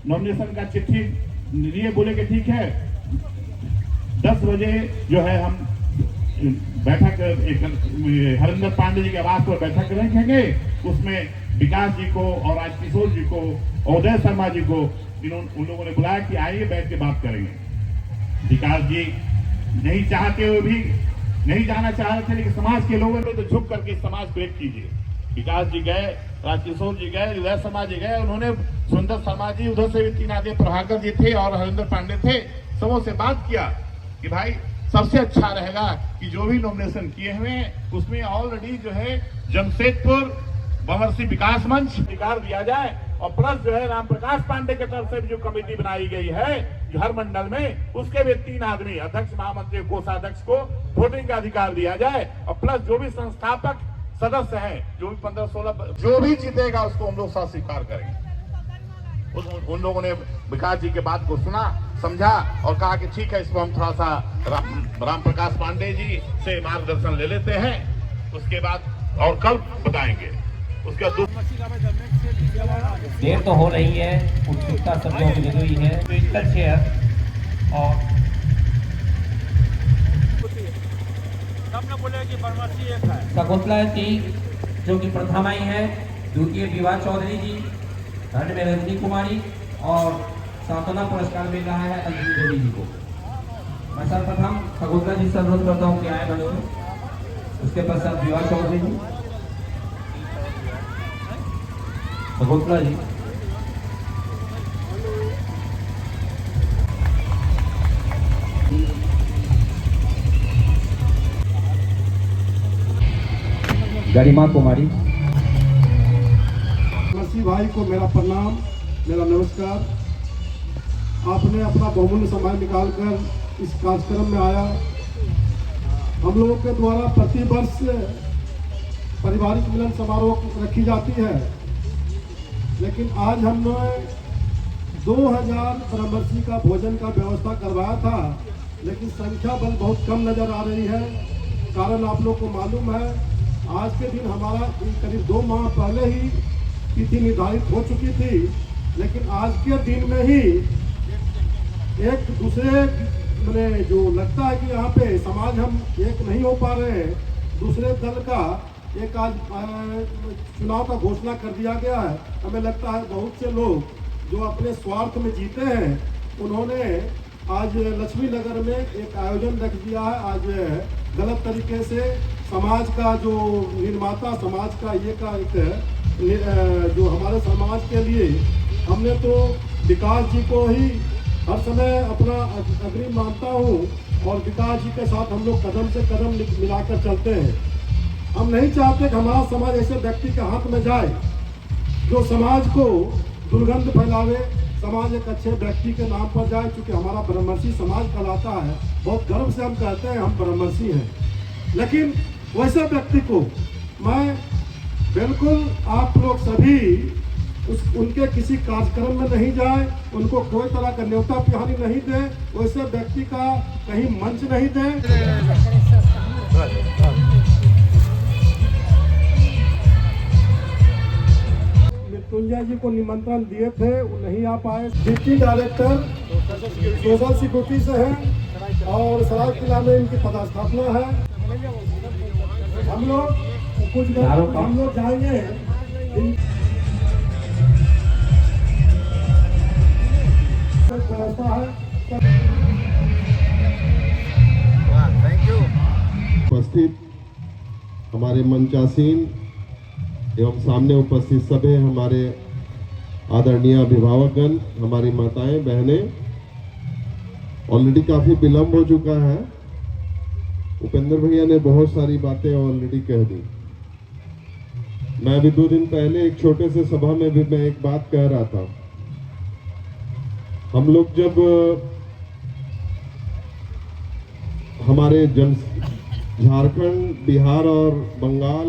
Nomination का चिट्ठी लिए, बोले कि ठीक है 10 बजे जो है हम बैठक हरिंदर पांडे जी के आवास पर बैठक रखेंगे। उसमें विकास जी को और राजकिशोर जी को, उदय शर्मा जी को उन लोगों ने बुलाया कि आइए बैठ के बात करेंगे। विकास जी नहीं चाहते हुए भी नहीं जाना चाह रहे थे, लेकिन समाज के लोगों ने तो झुक करके समाज को एक कीजिए। विकास जी गए, राजकिशोर जी गए, उदय शर्मा जी गए, उन्होंने सुंदर शर्मा जी, उधर से भी 3 आदमी प्रभाकर जी थे और हरिंदर पांडे थे, सबों से बात किया कि भाई सबसे अच्छा रहेगा कि जो भी नॉमिनेशन किए हुए हैं उसमें ऑलरेडी जो है जमशेदपुर बमरसी विकास मंच अधिकार दिया जाए, और प्लस जो है राम प्रकाश पांडे की तरफ से भी जो कमेटी बनाई गई है जो हर मंडल में, उसके भी 3 आदमी अध्यक्ष, महामंत्री, कोषाध्यक्ष को वोटिंग का अधिकार दिया जाए, और प्लस जो भी संस्थापक सदस्य है, जो भी 15-16 जो भी जीतेगा उसको हम लोग साथ स्वीकार करेंगे। उन लोगों ने विकास जी के बात को सुना, समझा और कहा कि ठीक है, इसको हम थोड़ा सा राम प्रकाश पांडे जी से मार्गदर्शन ले लेते हैं, उसके बाद और कल बताएंगे। उसके देर तो हो रही है, उत्सुकता सब लोगों की हुई है। म्यूजिकल चेयर और शकुंतला जी जो कि प्रथम आई है, द्वितीय विवाह चौधरी जी, थर्ड में रजनी कुमारी, और सांत्वना पुरस्कार मिल रहा है अंजलि देवी जी को। मैं सर्वप्रथम शकुंतला जी से अनुरोध करता हूँ कि आए मंच में। उसके पश्चात विवाह चौधरी जी, शकुंतला जी, गरिमा कुमारी। मसी भाई को मेरा प्रणाम, मेरा नमस्कार। आपने अपना बहुमूल्य समय निकालकर इस कार्यक्रम में आया। हम लोगों के द्वारा प्रति वर्ष पारिवारिक मिलन समारोह रखी जाती है, लेकिन आज हमने 2000 परामर्शी का भोजन का व्यवस्था करवाया था, लेकिन संख्या बल बहुत कम नजर आ रही है। कारण आप लोग को मालूम है, आज के दिन हमारा करीब 2 माह पहले ही तिथि निर्धारित हो चुकी थी, लेकिन आज के दिन में ही एक दूसरे मैंने जो लगता है कि यहाँ पे समाज हम एक नहीं हो पा रहे हैं, दूसरे दल का एक आज चुनाव का घोषणा कर दिया गया है। हमें लगता है बहुत से लोग जो अपने स्वार्थ में जीते हैं, उन्होंने आज लक्ष्मी नगर में एक आयोजन रख दिया है। आज गलत तरीके से समाज का जो निर्माता, समाज का ये का एक जो हमारे समाज के लिए हमने तो विकास जी को ही हर समय अपना अग्रिम मानता हूँ, और विकास जी के साथ हम लोग कदम से कदम मिलाकर चलते हैं। हम नहीं चाहते कि हमारा समाज ऐसे व्यक्ति के हाथ में जाए जो समाज को दुर्गंध फैलावे, समाज एक अच्छे व्यक्ति के नाम पर जाए। क्योंकि हमारा ब्रह्मर्षि समाज कहलाता है, बहुत गर्व से हम कहते हैं हम ब्रह्मर्षि हैं, लेकिन वैसे व्यक्ति को मैं बिल्कुल आप लोग सभी उनके किसी कार्यक्रम में नहीं जाए, उनको कोई तरह का न्योता पिहानी नहीं दे, वैसे व्यक्ति का कहीं मंच नहीं दे। मृत्युंजय जी को निमंत्रण दिए थे, वो नहीं आ पाए। डिप्टी डायरेक्टर सोशल सिक्योरिटी से हैं और सरायकेला में इनकी पदस्थापना है। हम लोग जाएंगे। व्यवस्था है। उपस्थित हमारे मंचासीन एवं सामने उपस्थित सभी हमारे आदरणीय अभिभावकगण, हमारी माताएं, बहनें, ऑलरेडी काफी विलंब हो चुका है। उपेंद्र भैया ने बहुत सारी बातें ऑलरेडी कह दी। मैं अभी 2 दिन पहले एक छोटे से सभा में भी मैं एक बात कह रहा था। हम लोग जब हमारे झारखंड, बिहार और बंगाल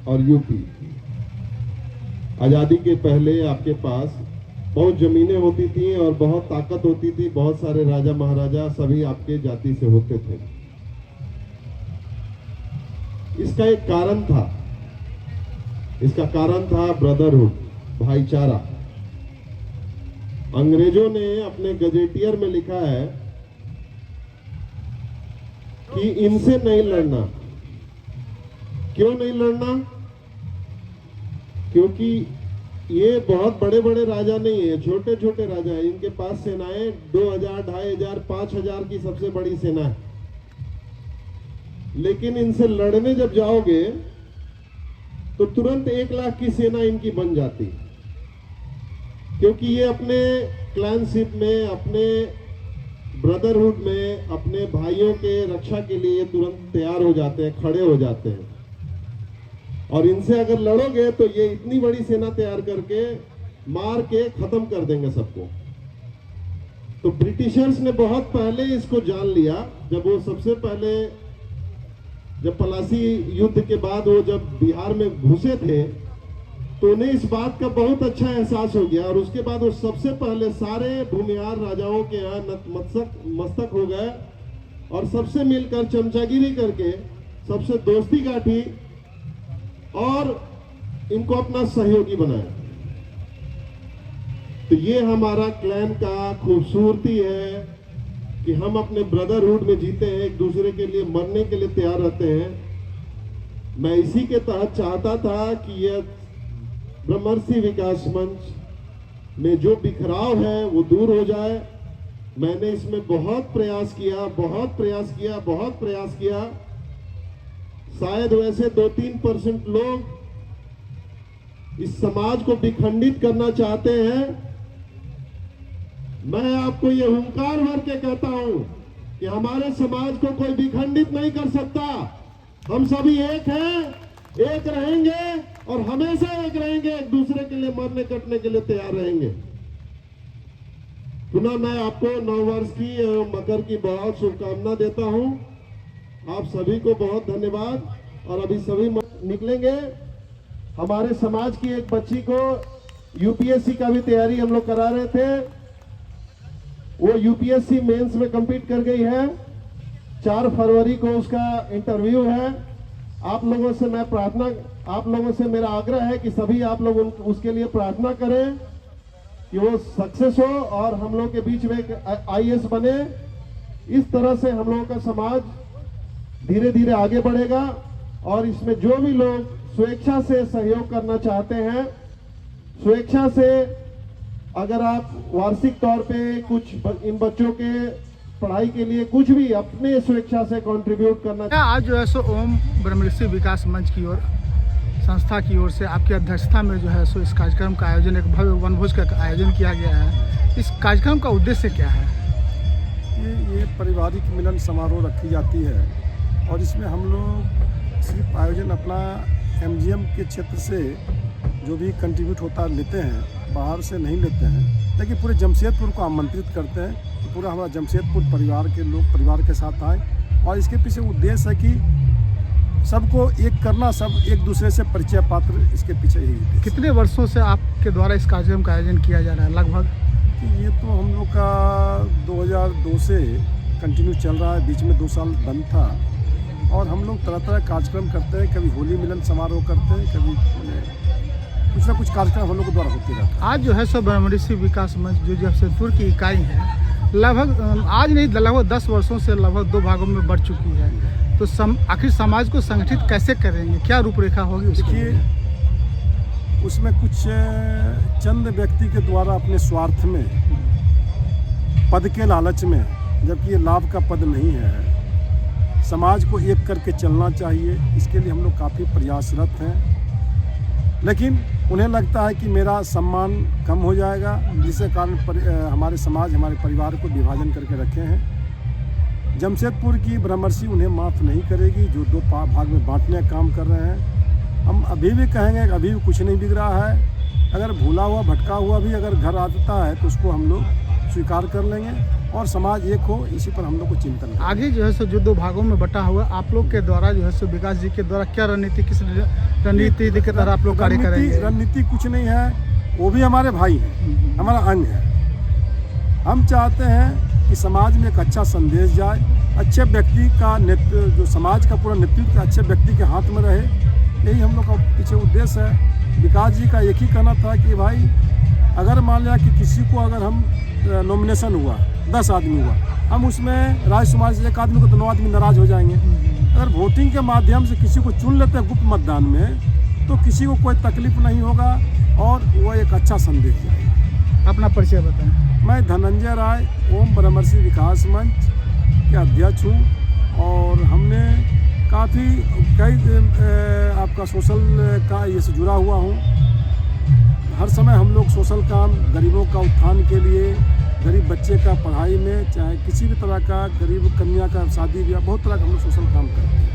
और यूपी आज़ादी के पहले आपके पास बहुत जमीनें होती थी और बहुत ताकत होती थी, बहुत सारे राजा महाराजा सभी आपके जाति से होते थे। इसका एक कारण था, इसका कारण था ब्रदरहुड, भाईचारा। अंग्रेजों ने अपने गजेटियर में लिखा है कि इनसे नहीं लड़ना। क्यों नहीं लड़ना? क्योंकि ये बहुत बड़े बड़े राजा नहीं है, छोटे छोटे राजा हैं। इनके पास सेनाएं 2000, 2500, 5000 की सबसे बड़ी सेना है। लेकिन इनसे लड़ने जब जाओगे तो तुरंत 1 लाख की सेना इनकी बन जाती, क्योंकि ये अपने क्लैनशिप में, अपने ब्रदरहुड में, अपने भाइयों के रक्षा के लिए तुरंत तैयार हो जाते हैं, खड़े हो जाते हैं। और इनसे अगर लड़ोगे तो ये इतनी बड़ी सेना तैयार करके मार के खत्म कर देंगे सबको। तो ब्रिटिशर्स ने बहुत पहले इसको जान लिया। जब वो सबसे पहले, जब पलासी युद्ध के बाद वो जब बिहार में घुसे थे, तो उन्हें इस बात का बहुत अच्छा एहसास हो गया। और उसके बाद वो सबसे पहले सारे भूमिहार राजाओं के यहाँ मस्तक हो गए और सबसे मिलकर चमचागिरी करके सबसे दोस्ती गाठी और इनको अपना सहयोगी बनाया। तो ये हमारा क्लैन का खूबसूरती है कि हम अपने ब्रदरहुड में जीते हैं, एक दूसरे के लिए मरने के लिए तैयार रहते हैं। मैं इसी के तहत चाहता था कि यह ब्रह्मर्षि विकास मंच में जो बिखराव है वो दूर हो जाए। मैंने इसमें बहुत प्रयास किया। शायद वैसे 2-3% लोग इस समाज को विखंडित करना चाहते हैं। मैं आपको ये हुंकार भर के कहता हूं कि हमारे समाज को कोई विखंडित नहीं कर सकता। हम सभी एक हैं, एक रहेंगे और हमेशा एक रहेंगे, एक दूसरे के लिए मरने कटने के लिए तैयार रहेंगे। पुनः मैं आपको नववर्ष की एवं मकर की बहुत शुभकामना देता हूं। आप सभी को बहुत धन्यवाद। और अभी सभी निकलेंगे। हमारे समाज की एक बच्ची को यूपीएससी का भी तैयारी हम लोग करा रहे थे। वो यूपीएससी मेंस में कंप्लीट कर गई है। 4 फरवरी को उसका इंटरव्यू है। आप लोगों से मेरा आग्रह है कि सभी आप लोग उसके लिए प्रार्थना करें कि वो सक्सेस हो और हम लोग के बीच में एक आईएएस बने। इस तरह से हम लोगों का समाज धीरे धीरे आगे बढ़ेगा। और इसमें जो भी लोग स्वेच्छा से सहयोग करना चाहते हैं, स्वेच्छा से अगर आप वार्षिक तौर पे कुछ इन बच्चों के पढ़ाई के लिए कुछ भी अपने स्वेच्छा से कंट्रीब्यूट करना। आज जो है सो ओम ब्रह्मर्षि विकास मंच की ओर, संस्था की ओर से आपकी अध्यक्षता में जो है सो इस कार्यक्रम का आयोजन, एक भव्य वनभोज का आयोजन किया गया है। इस कार्यक्रम का उद्देश्य क्या है? ये पारिवारिक मिलन समारोह रखी जाती है और इसमें हम लोग सिर्फ आयोजन अपना एमजीएम के क्षेत्र से जो भी कंट्रीब्यूट होता लेते हैं, बाहर से नहीं लेते हैं, लेकिन पूरे जमशेदपुर को आमंत्रित करते हैं कि पूरा हमारा जमशेदपुर परिवार के लोग परिवार के साथ आए। और इसके पीछे उद्देश्य है कि सबको एक करना, सब एक दूसरे से परिचय पात्र, इसके पीछे यही। कितने वर्षों से आपके द्वारा इस कार्यक्रम का आयोजन किया जा रहा है लगभग? ये तो हम लोग का 2002 से कंटिन्यू चल रहा है। बीच में 2 साल बंद था और हम लोग तरह तरह कार्यक्रम करते हैं। कभी होली मिलन समारोह करते हैं, कभी कुछ ना कुछ कार्यक्रम हम लोग के द्वारा होते रहते हैं। आज जो है सो ब्रह्मर्षि विकास मंच जो जमशेदपुर की इकाई है, लगभग आज नहीं लगभग 10 वर्षों से लगभग 2 भागों में बढ़ चुकी है। तो आखिर समाज को संगठित कैसे करेंगे, क्या रूपरेखा होगी? देखिए, उसमें कुछ चंद व्यक्ति के द्वारा अपने स्वार्थ में, पद के लालच में, जबकि ये लाभ का पद नहीं है, समाज को एक करके चलना चाहिए। इसके लिए हम लोग काफ़ी प्रयासरत हैं। लेकिन उन्हें लगता है कि मेरा सम्मान कम हो जाएगा, जिसके कारण हमारे समाज, हमारे परिवार को विभाजन करके रखे हैं। जमशेदपुर की ब्रह्मर्षि उन्हें माफ़ नहीं करेगी, जो 2 भाग में बांटने का काम कर रहे हैं। हम अभी भी कहेंगे कि अभी भी कुछ नहीं बिगड़ा है। अगर भूला हुआ भटका हुआ भी अगर घर आता है तो उसको हम लोग स्वीकार कर लेंगे और समाज एक हो, इसी पर हम लोग को चिंतन करें। आगे जो है सो जो 2 भागों में बटा हुआ, आप लोग के द्वारा जो है सो विकास जी के द्वारा क्या रणनीति, किस रणनीति के तरह आप लोग कार्य करेंगे? रणनीति कुछ नहीं है, वो भी हमारे भाई हैं, हमारा अंग है। हम चाहते हैं कि समाज में एक अच्छा संदेश जाए, अच्छे व्यक्ति का नेतृत्व, जो समाज का पूरा नेतृत्व अच्छे व्यक्ति के हाथ में रहे। यही हम लोग का पीछे उद्देश्य है। विकास जी का एक ही कहना था कि भाई अगर मान लिया कि किसी को अगर हम नॉमिनेशन हुआ 10 आदमी हुआ, हम उसमें राज समाज से एक आदमी को तो 9 आदमी नाराज हो जाएंगे। अगर वोटिंग के माध्यम से किसी को चुन लेते हैं गुप्त मतदान में, तो किसी को कोई तकलीफ नहीं होगा और वो एक अच्छा संदेश जाएगा। अपना परिचय बताएं। मैं धनंजय राय ओम ब्रह्मर्षि विकास मंच के अध्यक्ष हूँ और हमने कई आपका सोशल का ये से जुड़ा हुआ हूँ। हर समय हम लोग सोशल काम, गरीबों का उत्थान के लिए, गरीब बच्चे का पढ़ाई में, चाहे किसी भी तरह का गरीब कन्या का शादी ब्याह, बहुत तरह का हम लोग सोशल काम करते हैं।